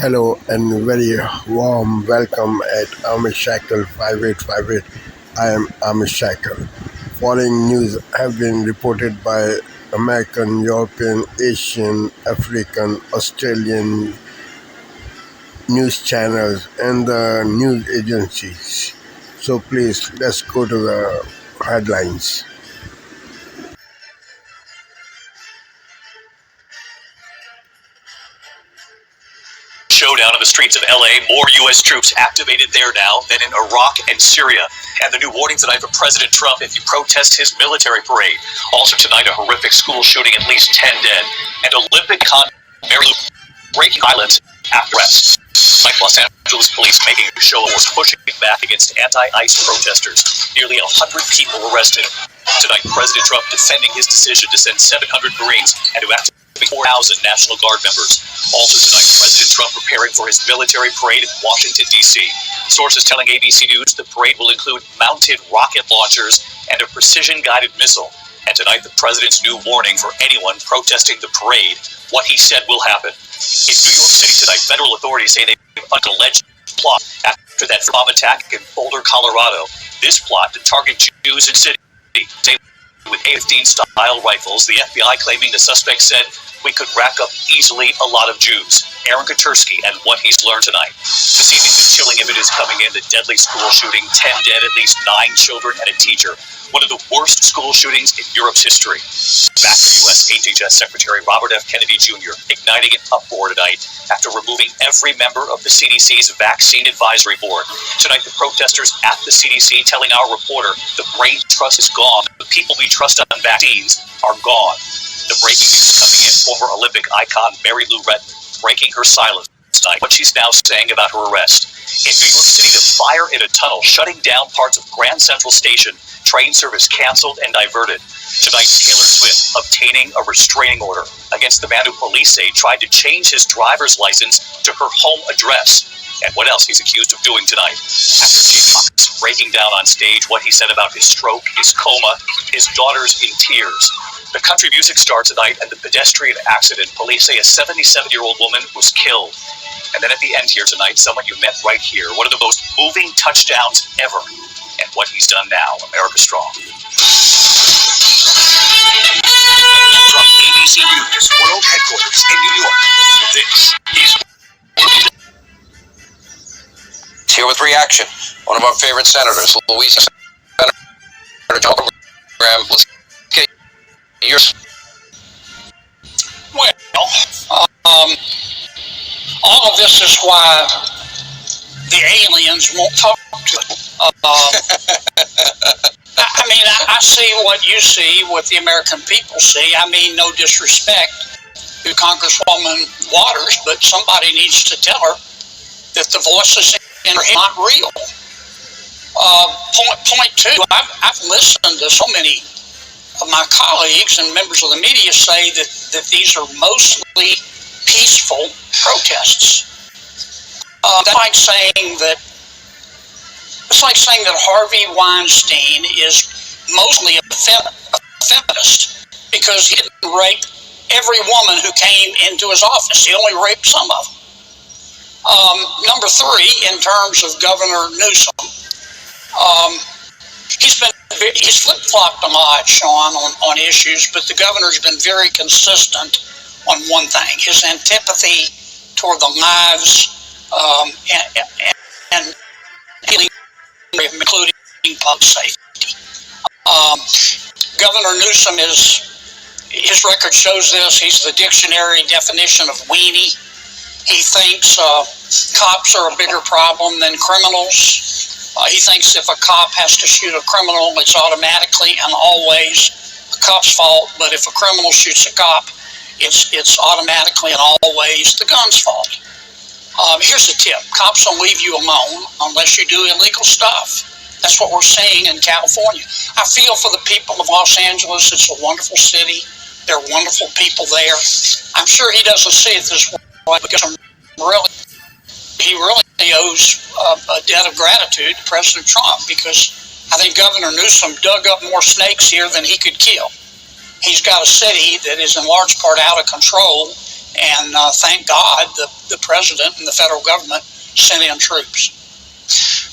Hello and very warm welcome at Amish Shackle 5858. I am Amish Shackle. Following news have been reported by American, European, Asian, African, Australian news channels and the news agencies. So please let's go to the headlines. Showdown in the streets of LA. More U.S. troops activated there now than in Iraq and Syria. And the new warning tonight from President Trump if you protest his military parade. Also tonight, a horrific school shooting, at least 10 dead. And Olympic Mary Lou breaking silence after arrest. Like Los Angeles police making a show of pushing back against anti-ICE protesters. Nearly 100 people arrested. Tonight, President Trump defending his decision to send 700 Marines and to activate 4,000 National Guard members. Also tonight, President Trump preparing for his military parade in Washington, D.C. Sources telling ABC News the parade will include mounted rocket launchers and a precision-guided missile. And tonight, the president's new warning for anyone protesting the parade. What he said will happen. In New York City tonight, federal authorities say they've an alleged plot after that bomb attack in Boulder, Colorado. This plot to target Jews in city with AR-15-style rifles. The FBI claiming the suspect said we could rack up easily a lot of Jews. Aaron Katersky and what he's learned tonight. This evening, the chilling images coming in, the deadly school shooting, 10 dead, at least 9 children and a teacher. One of the worst school shootings in Europe's history. Back to U.S. HHS Secretary Robert F. Kennedy Jr. igniting an uproar tonight after removing every member of the CDC's Vaccine Advisory Board. Tonight, the protesters at the CDC telling our reporter the brain trust is gone. The people we trust on vaccines are gone. The breaking news coming in, former Olympic icon Mary Lou Retton breaking her silence tonight. What she's now saying about her arrest. In New York City, the fire in a tunnel shutting down parts of Grand Central Station. Train service canceled and diverted. Tonight, Taylor Swift obtaining a restraining order against the man who police say tried to change his driver's license to her home address. And what else he's accused of doing tonight. After Jamie Foxx breaking down on stage what he said about his stroke, his coma, his daughters in tears. The country music star tonight and the pedestrian accident. Police say a 77-year-old woman was killed. And then at the end here tonight, someone you met right here. One of the most moving touchdowns ever. And what he's done now, America Strong. From ABC News World Headquarters in New York, this is Here with reaction, one of our favorite senators, Louisiana Senator John Graham. Let's get yours. Well, all of this is why the aliens won't talk to us. I see what you see, what the American people see. I mean, no disrespect to Congresswoman Waters, but somebody needs to tell her that the voices in her head are not real. Point two, I've listened to so many of my colleagues and members of the media say that these are mostly peaceful protests. That's like saying that Harvey Weinstein is mostly a feminist because he didn't rape every woman who came into his office. He only raped some of them. Number three, in terms of Governor Newsom, he's flip-flopped a lot, Sean, on issues, but the governor's been very consistent on one thing: his antipathy toward the lives and healing, including public safety. Governor Newsom his record shows this. He's the dictionary definition of weenie. He thinks cops are a bigger problem than criminals. He thinks if a cop has to shoot a criminal, it's automatically and always the cop's fault. But if a criminal shoots a cop, it's automatically and always the gun's fault. Here's a tip. Cops don't leave you alone unless you do illegal stuff. That's what we're seeing in California. I feel for the people of Los Angeles. It's a wonderful city. There are wonderful people there. I'm sure he doesn't see it this way because he really owes a debt of gratitude to President Trump, because I think Governor Newsom dug up more snakes here than he could kill. He's got a city that is in large part out of control, And thank God the president and the federal government sent in troops.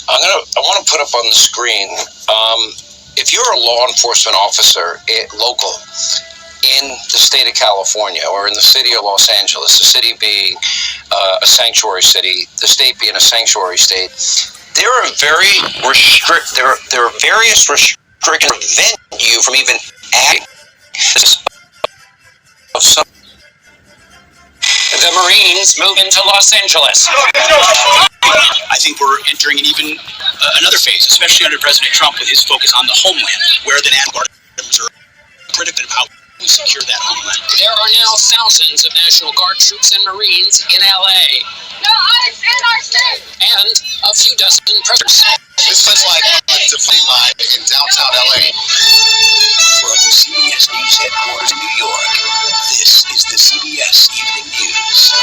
I want to put up on the screen, if you're a law enforcement officer local in the state of California or in the city of Los Angeles, the city being a sanctuary city, the state being a sanctuary state, there are various restrictions that prevent you from even acting. The Marines move into Los Angeles. I think we're entering another phase, especially under President Trump with his focus on the homeland, where the National Guard members are critical of how we secure that homeland. There are now thousands of National Guard troops and Marines in LA. No ICE in our state! And a few dozen prisoners. This looks like a defining line in downtown LA. From CBS News headquarters in New York, this is the CBS Evening News.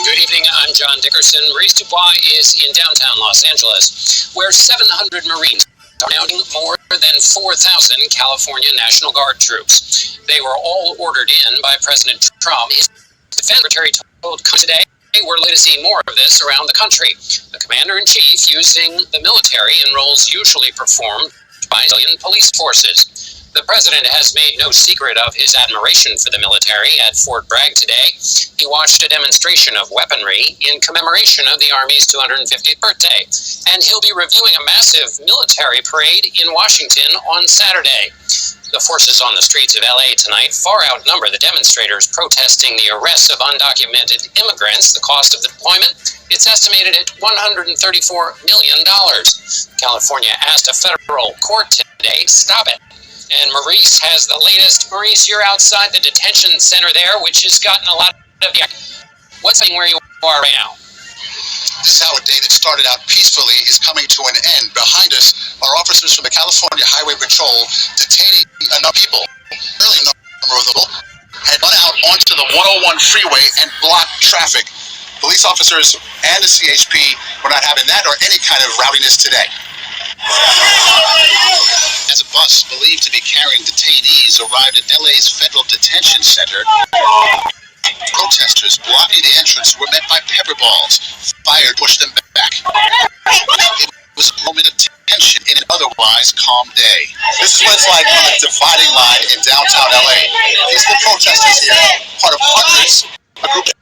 Good evening, I'm John Dickerson. Maurice Dubois is in downtown Los Angeles, where 700 Marines are now more than 4,000 California National Guard troops. They were all ordered in by President Trump. His defense secretary told today we're likely to see more of this around the country. The commander-in-chief using the military in roles usually performed by civilian police forces. The president has made no secret of his admiration for the military. At Fort Bragg today, he watched a demonstration of weaponry in commemoration of the Army's 250th birthday, and he'll be reviewing a massive military parade in Washington on Saturday. The forces on the streets of LA tonight far outnumber the demonstrators protesting the arrests of undocumented immigrants. The cost of the deployment, it's estimated at $134 million. California asked a federal court today to stop it. And Maurice has the latest. Maurice, you're outside the detention center there, which has gotten a lot of... What's happening where you are right now? This is how a day that started out peacefully is coming to an end. Behind us are officers from the California Highway Patrol detaining enough people. Early number of them had run out onto the 101 freeway and blocked traffic. Police officers and the CHP were not having that or any kind of rowdiness today. As a bus believed to be carrying detainees arrived at LA's federal detention center, protesters blocking the entrance were met by pepper balls. Fire pushed them back. It was a moment of tension in an otherwise calm day. This is what it's like on a dividing line in downtown LA. These are the protesters here, part of hundreds, a group of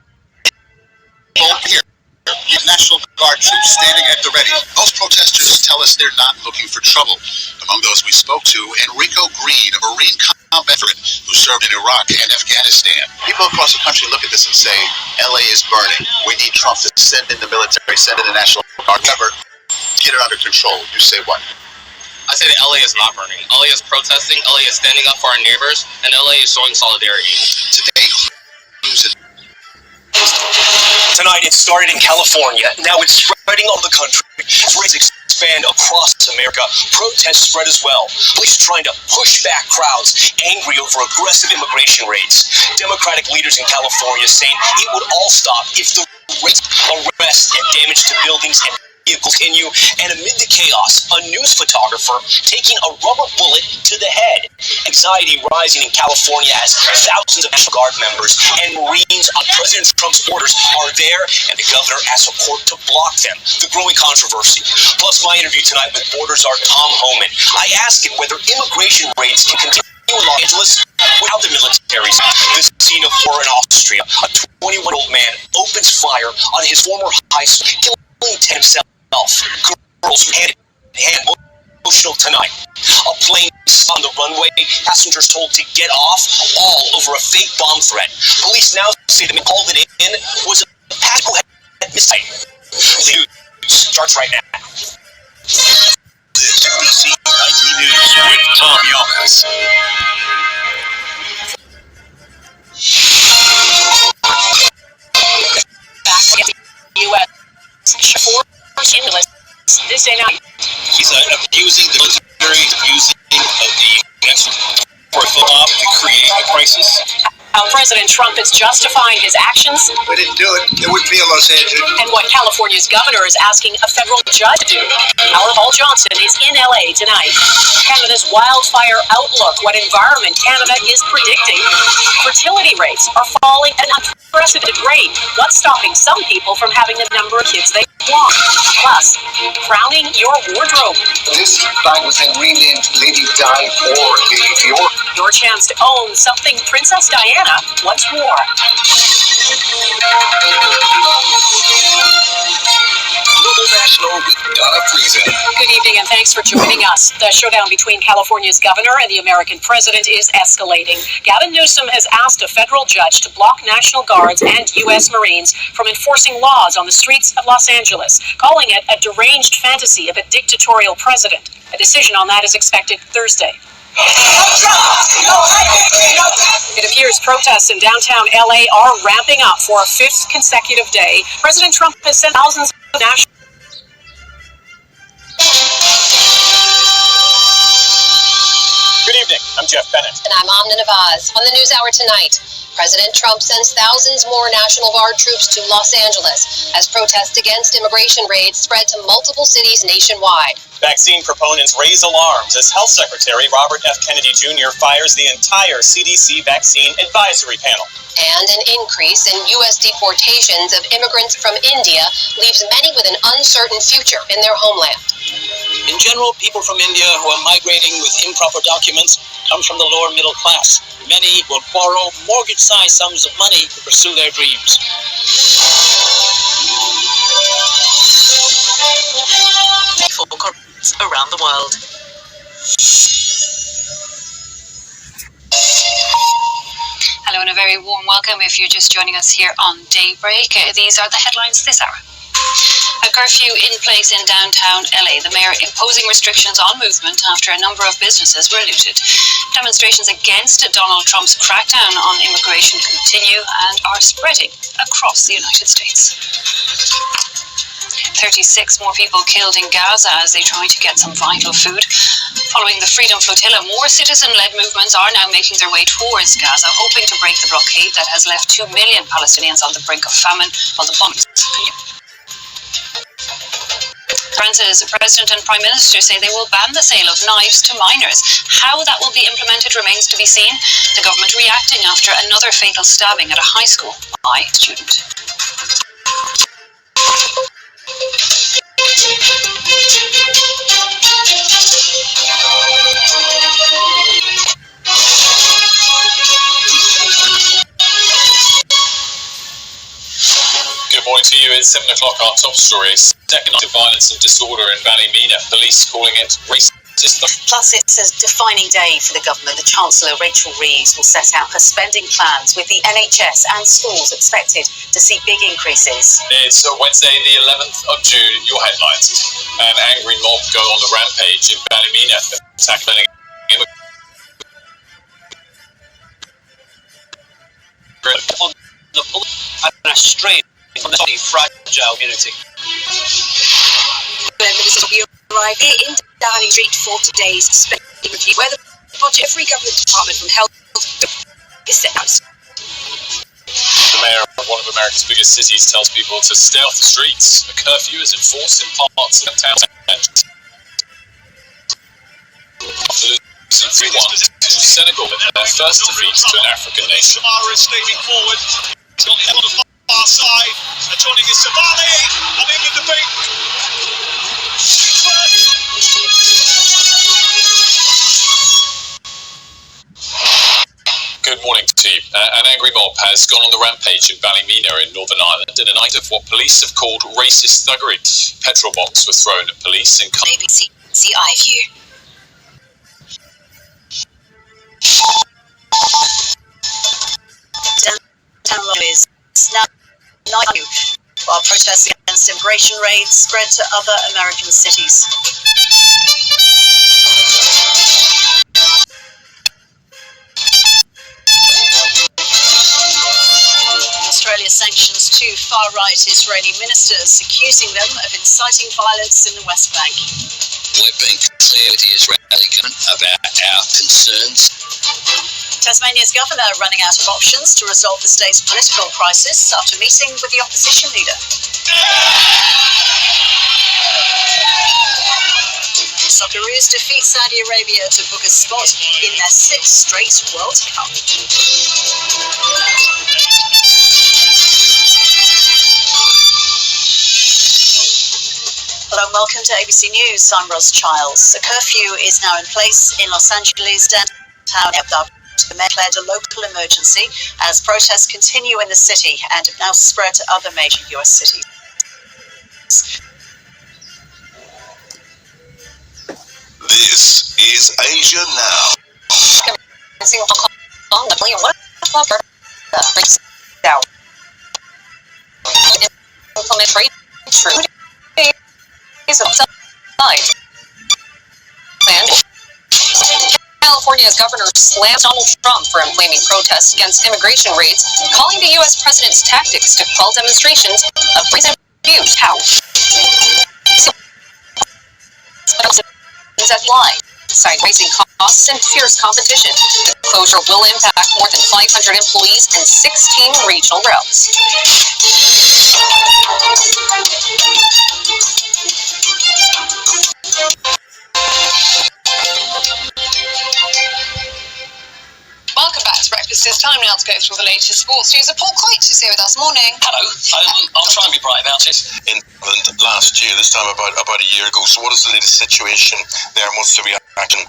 people here. National Guard troops standing at the ready. Most protesters tell us they're not looking for trouble. Among those we spoke to, Enrico Green, a Marine combat veteran who served in Iraq and Afghanistan. People across the country look at this and say, LA is burning. We need Trump to send in the military, send in the National Guard. Never get it under control. You say what? I say that LA is not burning. LA is protesting, LA is standing up for our neighbors, and LA is showing solidarity. Today, news. Tonight it started in California, now it's spreading all the country. Raids expand across America, protests spread as well. Police trying to push back crowds, angry over aggressive immigration raids. Democratic leaders in California saying it would all stop if the raids, arrests, and damage to buildings and vehicles continue. And amid the chaos, a news photographer taking a rubber bullet to the head. Anxiety rising in California as thousands of National Guard members and Marines on President Trump's orders are there, and the governor asks a court to block them. The growing controversy. Plus my interview tonight with border czar Tom Homan. I ask him whether immigration raids can continue in Los Angeles without the military. The scene of war in Austria. A 21-year-old man opens fire on his former high school, killing himself. Girls hand in hand, emotional tonight. A plane on the runway, passengers told to get off, all over a fake bomb threat. Police now say the man called it in was a passenger who had missed. The news starts right now. This is BC Nightly News with Tom Yonkers. Back at the U.S. This ain't out. He's abusing the military, abusing of the national for a to create a crisis. How President Trump is justifying his actions. We didn't do it. It wouldn't be in Los Angeles. And what California's governor is asking a federal judge to do. Our Paul Johnson is in LA tonight. Canada's wildfire outlook, what Environment Canada is predicting. Fertility rates are falling at an unprecedented rate. What's stopping some people from having the number of kids they want? Plus, crowning your wardrobe. This bag was then renamed Lady Di or Lady Fiora. Your chance to own something Princess Diana once wore. Global National with Donna Friesen. Good evening and thanks for joining us. The showdown between California's governor and the American president is escalating. Gavin Newsom has asked a federal judge to block National Guards and U.S. Marines from enforcing laws on the streets of Los Angeles, calling it a deranged fantasy of a dictatorial president. A decision on that is expected Thursday. It appears protests in downtown LA are ramping up for a fifth consecutive day. President Trump has sent thousands of national... Good evening, I'm Jeff Bennett. And I'm Amna Navaz. On the NewsHour tonight, President Trump sends thousands more National Guard troops to Los Angeles as protests against immigration raids spread to multiple cities nationwide. Vaccine proponents raise alarms as Health Secretary Robert F. Kennedy Jr. fires the entire CDC vaccine advisory panel. And an increase in U.S. deportations of immigrants from India leaves many with an uncertain future in their homeland. In general, people from India who are migrating with improper documents come from the lower middle class. Many will borrow mortgage-sized sums of money to pursue their dreams. Around the world. Hello and a very warm welcome if you're just joining us here on Daybreak. These are the headlines this hour. A curfew in place in downtown LA, the mayor imposing restrictions on movement after a number of businesses were looted. Demonstrations against Donald Trump's crackdown on immigration continue and are spreading across the United States. 36 more people killed in Gaza as they try to get some vital food. Following the Freedom Flotilla, more citizen-led movements are now making their way towards Gaza, hoping to break the blockade that has left 2 million Palestinians on the brink of famine while the bombings continue. France's president and prime minister say they will ban the sale of knives to minors. How that will be implemented remains to be seen. The government reacting after another fatal stabbing at a high school by a student. Good morning to you. It's 7 o'clock. Our top story. Second night of violence and disorder in Ballymena. Police calling it racist. Plus, it's a defining day for the government. The Chancellor, Rachel Reeves, will set out her spending plans with the NHS and schools expected to see big increases. It's Wednesday, the 11th of June. Your headlines. An angry mob go on the rampage in Ballymena, tackling On the bullet and a strain from the fragile unity. Ministers will be arriving in Downing Street for today's spending review, where the budget of every government department from health is set out. The mayor of one of America's biggest cities tells people to stay off the streets. A curfew is enforced in parts of the town. After losing 3-1 to Senegal in their first defeat to an African nation. Samara is steaming forward. He's got him on the far side. And joining is Savali. And in the debate. Good morning to you. An angry mob has gone on the rampage in Ballymena in Northern Ireland in a night of what police have called racist thuggery. Petrol bombs were thrown at police and ABC iView. Downtown is now night while protests against immigration raids spread to other American cities. Australia sanctions two far-right Israeli ministers, accusing them of inciting violence in the West Bank. We're being clear with the Israeli government about our concerns Tasmania's governor running out of options to resolve the state's political crisis after meeting with the opposition leader. Socceroos defeat Saudi Arabia to book a spot in their 6th straight World Cup. Hello and welcome to ABC News. I'm Ros Childs. A curfew is now in place in Los Angeles downtown. The mayor declared a local emergency as protests continue in the city and have now spread to other major U.S. cities. This is Asia Now. California's governor slammed Donald Trump for inflaming protests against immigration raids, calling the U.S. president's tactics to quell demonstrations of recent abuse. How? At line, side raising costs and fierce competition. The closure will impact more than 500 employees and 16 regional routes. Welcome back to Breakfast. It's time now to go through the latest sports news. Paul Coit is here with us. Morning. Hello. I'll try and be bright about it. In England last year, this time about a year ago. So what is the latest situation there? And what's the reaction?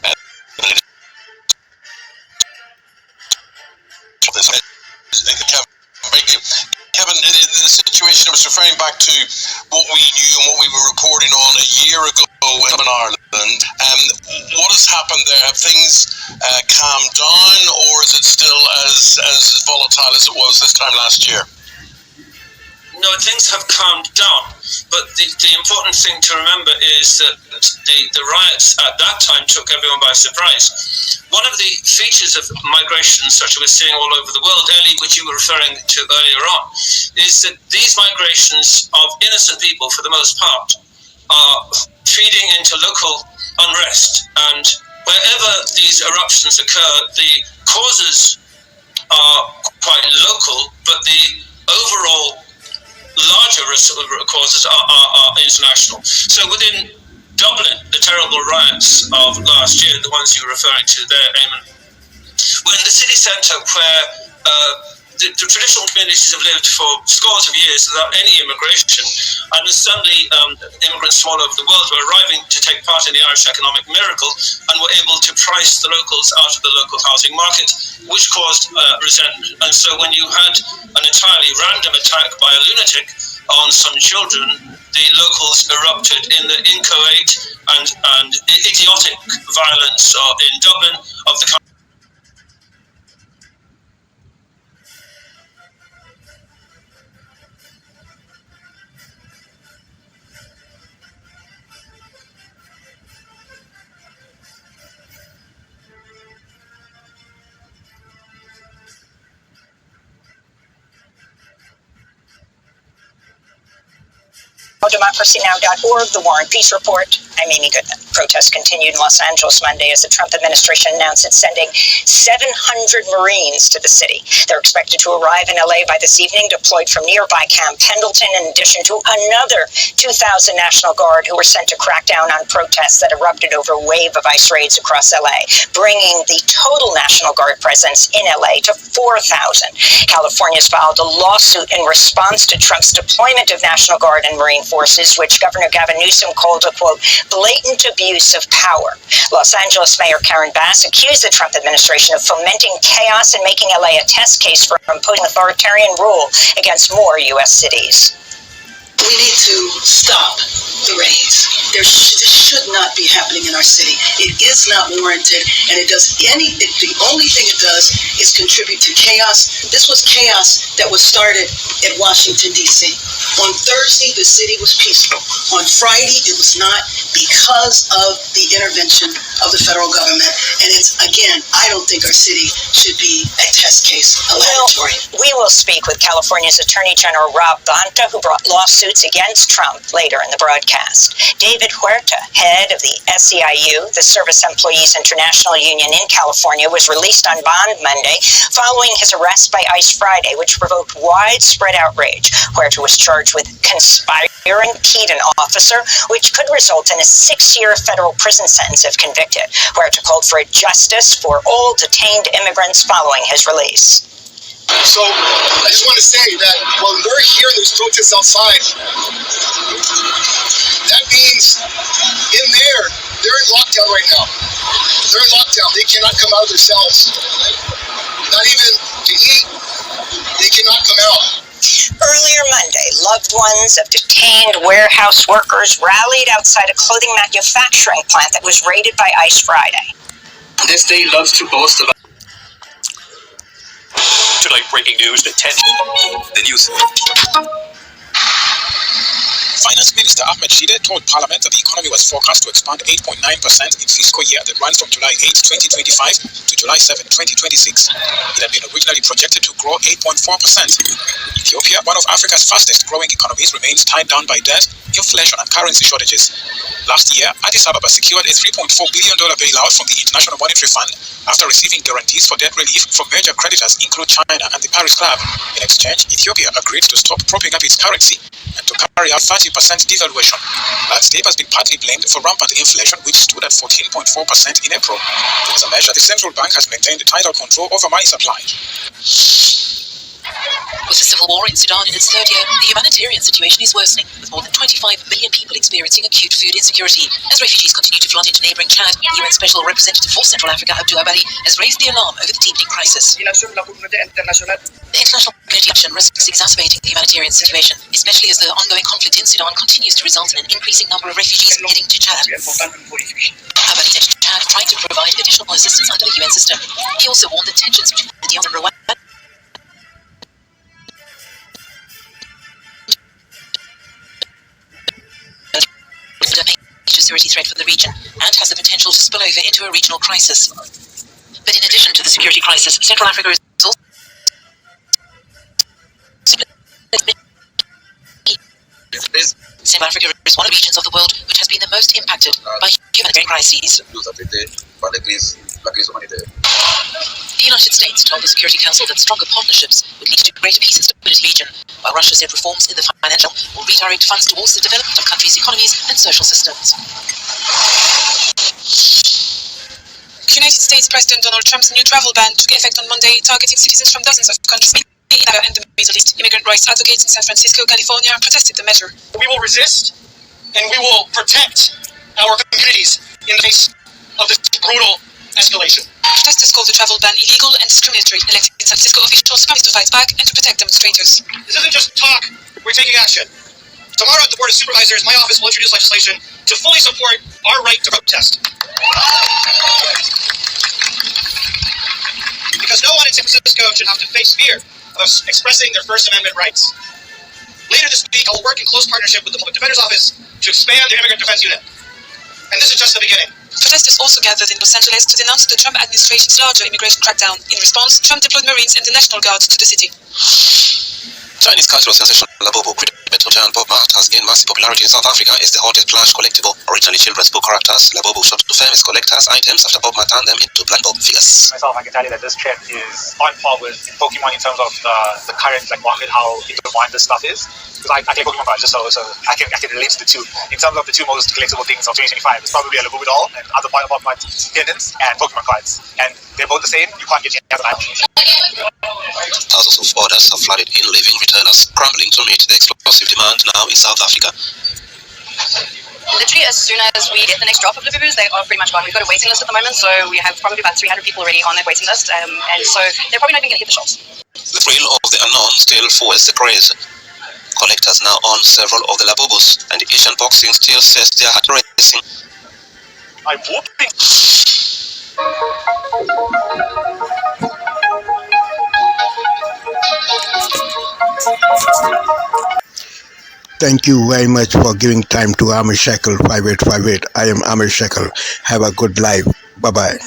Kevin, the situation I was referring back to what we knew and what we were reporting on a year ago in Ireland. What has happened there? Have things calmed down, or is it still as volatile as it was this time last year? No, things have calmed down, but the important thing to remember is that the riots at that time took everyone by surprise. One of the features of migration, such as we're seeing all over the world, Ellie, which you were referring to earlier on, is that these migrations of innocent people, for the most part, are feeding into local unrest. And wherever these eruptions occur, the causes are quite local, but the overall larger causes are international. So within Dublin, the terrible riots of last year, the ones you were referring to there, Eamon, were in the city centre where the traditional communities have lived for scores of years without any immigration, and suddenly immigrants from all over the world were arriving to take part in the Irish economic miracle and were able to price the locals out of the local housing market, which caused resentment. And so when you had an entirely random attack by a lunatic on some children, the locals erupted in the inchoate and idiotic violence in Dublin of the country. DemocracyNow.org, The War and Peace Report. I'm Amy Goodman. Protests continued in Los Angeles Monday as the Trump administration announced it's sending 700 Marines to the city. They're expected to arrive in LA by this evening, deployed from nearby Camp Pendleton, in addition to another 2,000 National Guard who were sent to crack down on protests that erupted over a wave of ICE raids across LA, bringing the total National Guard presence in LA to 4,000. California's filed a lawsuit in response to Trump's deployment of National Guard and Marine forces, which Governor Gavin Newsom called a, quote, blatant abuse of power. Los Angeles Mayor Karen Bass accused the Trump administration of fomenting chaos and making LA a test case for imposing authoritarian rule against more U.S. cities. We need to stop the raids. This should not be happening in our city. It is not warranted, and the only thing it does is contribute to chaos. This was chaos that was started at Washington, D.C. On Thursday, the city was peaceful. On Friday, it was not, because of the intervention of the federal government. And it's, again, I don't think our city should be a test case, a laboratory. We will speak with California's Attorney General Rob Bonta, who brought lawsuits demonstrates against Trump later in the broadcast. David Huerta, head of the SEIU, the Service Employees International Union in California, was released on bond Monday following his arrest by ICE Friday, which provoked widespread outrage. Huerta was charged with conspiring to impede an officer, which could result in a 6-year federal prison sentence if convicted. Huerta called for justice for all detained immigrants following his release. So I just want to say that when we're here, there's protests outside. That means in there, they're in lockdown right now. They're in lockdown. They cannot come out of their cells. Not even to eat. They cannot come out. Earlier Monday, loved ones of detained warehouse workers rallied outside a clothing manufacturing plant that was raided by ICE Friday. This day loves to boast about. Tonight, breaking news that 10... The news. Finance Minister Ahmed Shide told Parliament that the economy was forecast to expand 8.9% in fiscal year that runs from July 8, 2025 to July 7, 2026. It had been originally projected to grow 8.4%. Ethiopia, one of Africa's fastest growing economies, remains tied down by debt, inflation and currency shortages. Last year, Addis Ababa secured a $3.4 billion bailout from the International Monetary Fund after receiving guarantees for debt relief from major creditors include China and the Paris Club. In exchange, Ethiopia agreed to stop propping up its currency and to carry out 30% devaluation. That step has been partly blamed for rampant inflation, which stood at 14.4% in April. As a measure, the central bank has maintained tighter control over money supply. With the civil war in Sudan in its third year, the humanitarian situation is worsening, with more than 25 million people experiencing acute food insecurity. As refugees continue to flood into neighbouring Chad, UN Special Representative for Central Africa, Abdullah Bari, has raised the alarm over the deepening crisis. The international community action risks exacerbating the humanitarian situation, especially as the ongoing conflict in Sudan continues to result in an increasing number of refugees heading to Chad. Bari said Chad tried to provide additional assistance under the UN system. He also warned that tensions between the DRC and Rwanda a major security threat for the region and has the potential to spill over into a regional crisis. But in addition to the security crisis, Central Africa is also Central Africa is one of the regions of the world which has been the most impacted by humanitarian crises. The United States told the Security Council that stronger partnerships would lead to greater peace and stability in the region, while Russia said reforms in the financial will redirect funds towards the development of countries' economies and social systems. United States President Donald Trump's new travel ban took effect on Monday, targeting citizens from dozens of countries in Arab and the Middle East. Immigrant rights advocates in San Francisco, California, protested the measure. We will resist and we will protect our communities in the face of this brutal escalation. Protesters called the travel ban illegal and discriminatory. Elected San Francisco officials promised to fight back and to protect demonstrators. This isn't just talk, we're taking action. Tomorrow at the Board of Supervisors, my office will introduce legislation to fully support our right to protest. Because no one in San Francisco should have to face fear of expressing their First Amendment rights. Later this week, I will work in close partnership with the Public Defender's Office to expand the Immigrant Defense Unit. And this is just the beginning. Protesters also gathered in Los Angeles to denounce the Trump administration's larger immigration crackdown. In response, Trump deployed Marines and the National Guard to the city. Chinese cultural sensation Labobo Hotel Bob Mart has gained massive popularity in South Africa as the haunted plush collectible. Originally children's book characters, Labobo shopped to famous collectors' items after Bob Mart turned them into blind Bob figures. Myself, I can tell you that this trend is on par with Pokemon in terms of the current market, how intertwined this stuff is. Because I play Pokemon cards, so I can relate to the two. In terms of the two most collectible things of 2025, it's probably a Labubu doll and other Pokemon pendants and Pokemon cards. And they're both the same, you can't get your hands on them. Thousands of orders have flooded in, leaving retailers scrambling to meet the explosive demand now in South Africa. Literally as soon as we get the next drop of Labubus, they are pretty much gone. We've got a waiting list at the moment, so we have probably about 300 people already on that waiting list, and so they're probably not even going to hit the shops. The thrill of the unknown still fuels the craze. Collectors now own several of the Labubus, and Asian boxing still sets their heart racing. I'm whooping. Thank you very much for giving time to Amir Shackle 5858. I am Amir Shackle. Have a good life. Bye-bye.